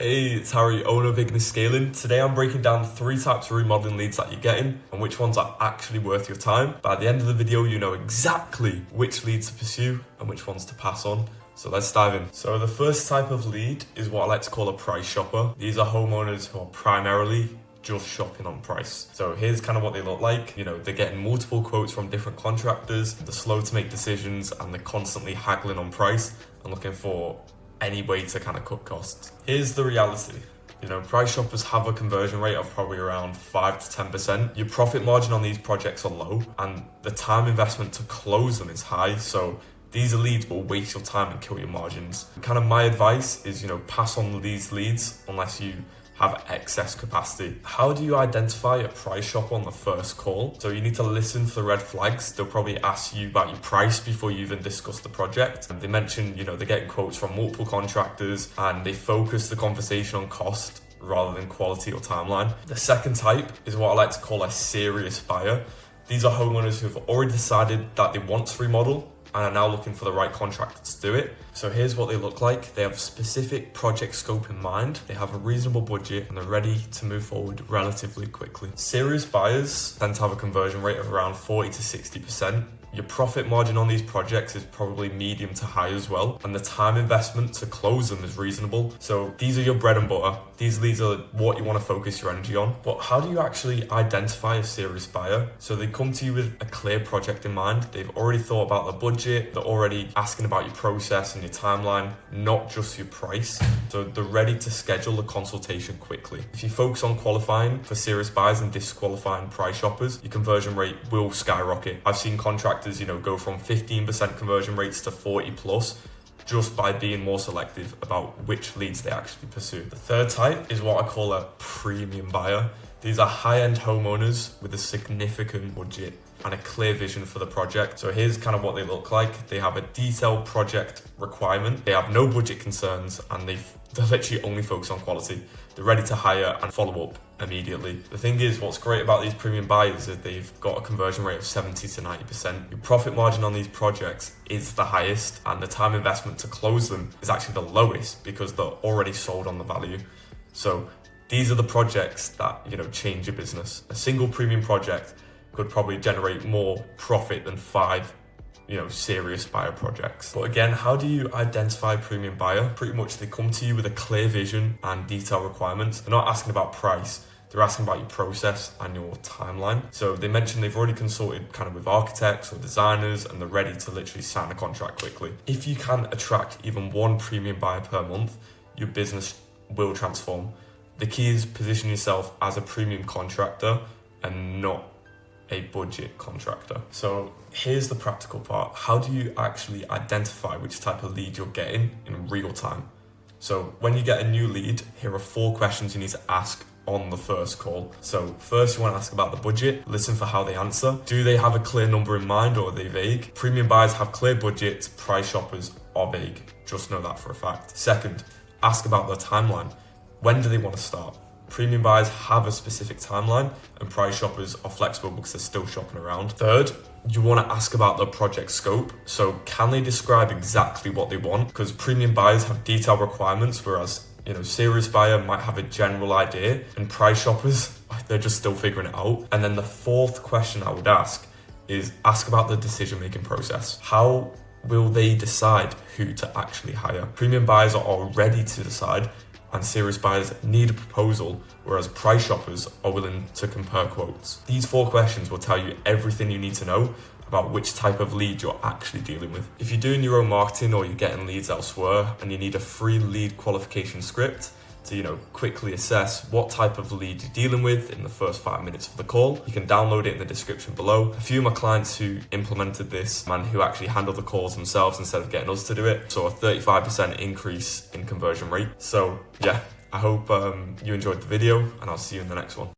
Hey, it's Harry, owner of Ignis Scaling. Today I'm breaking down the 3 types of remodeling leads that you're getting and which ones are actually worth your time. By the end of the video, you know exactly which leads to pursue and which ones to pass on. So let's dive in. So the first type of lead is what I like to call a price shopper. These are homeowners who are primarily just shopping on price. So here's kind of what they look like. You know, they're getting multiple quotes from different contractors, they're slow to make decisions, and they're constantly haggling on price and looking for any way to kind of cut costs. Here's the reality. You know, price shoppers have a conversion rate of probably around 5 to 10%. Your profit margin on these projects are low and the time investment to close them is high. So these leads will waste your time and kill your margins. Kind of my advice is, you know, pass on these leads unless you have excess capacity. How do you identify a price shopper on the first call? So you need to listen for the red flags. They'll probably ask you about your price before you even discuss the project. And they mention, you know, they're getting quotes from multiple contractors and they focus the conversation on cost rather than quality or timeline. The second type is what I like to call a serious buyer. These are homeowners who have already decided that they want to remodel and are now looking for the right contractor to do it. So here's what they look like. They have a specific project scope in mind, they have a reasonable budget, and they're ready to move forward relatively quickly. Serious buyers tend to have a conversion rate of around 40 to 60%. Your profit margin on these projects is probably medium to high as well, and the time investment to close them is reasonable. So these are your bread and butter. These leads are what you want to focus your energy on. But how do you actually identify a serious buyer? So they come to you with a clear project in mind. They've already thought about the budget. They're already asking about your process and your timeline, not just your price. So they're ready to schedule a consultation quickly. If you focus on qualifying for serious buyers and disqualifying price shoppers, your conversion rate will skyrocket. I've seen contractors, you know, go from 15% conversion rates to 40 plus just by being more selective about which leads they actually pursue. The third type is what I call a premium buyer. These are high-end homeowners with a significant budget and a clear vision for the project. So here's kind of what they look like. They have a detailed project requirement. They have no budget concerns and they're literally only focused on quality. They're ready to hire and follow up immediately. The thing is, what's great about these premium buyers is they've got a conversion rate of 70 to 90%. Your profit margin on these projects is the highest and the time investment to close them is actually the lowest because they're already sold on the value. So these are the projects that, you know, change your business. A single premium project could probably generate more profit than 5, you know, serious buyer projects. But again, how do you identify a premium buyer? Pretty much they come to you with a clear vision and detailed requirements. They're not asking about price, they're asking about your process and your timeline. So they mentioned they've already consulted kind of with architects or designers and they're ready to literally sign a contract quickly. If you can attract even one premium buyer per month, your business will transform. The key is position yourself as a premium contractor and not a budget contractor. So here's the practical part. How do you actually identify which type of lead you're getting in real time? So when you get a new lead, here are 4 questions you need to ask on the first call. So first, you want to ask about the budget, listen for how they answer. Do they have a clear number in mind or are they vague? Premium buyers have clear budgets, price shoppers are vague. Just know that for a fact. Second, ask about their timeline. When do they want to start? Premium buyers have a specific timeline and price shoppers are flexible because they're still shopping around. Third, you want to ask about the project scope. So can they describe exactly what they want? Because premium buyers have detailed requirements, whereas, you know, serious buyer might have a general idea and price shoppers, they're just still figuring it out. And then the fourth question I would ask is ask about the decision-making process. How will they decide who to actually hire? Premium buyers are all ready to decide and serious buyers need a proposal, whereas price shoppers are willing to compare quotes. These 4 questions will tell you everything you need to know about which type of lead you're actually dealing with. If you're doing your own marketing or you're getting leads elsewhere and you need a free lead qualification script to, you know, quickly assess what type of lead you're dealing with in the first 5 minutes of the call, you can download it in the description below. A few of my clients who implemented this and who actually handle the calls themselves instead of getting us to do it, saw a 35% increase in conversion rate. So yeah, I hope you enjoyed the video and I'll see you in the next one.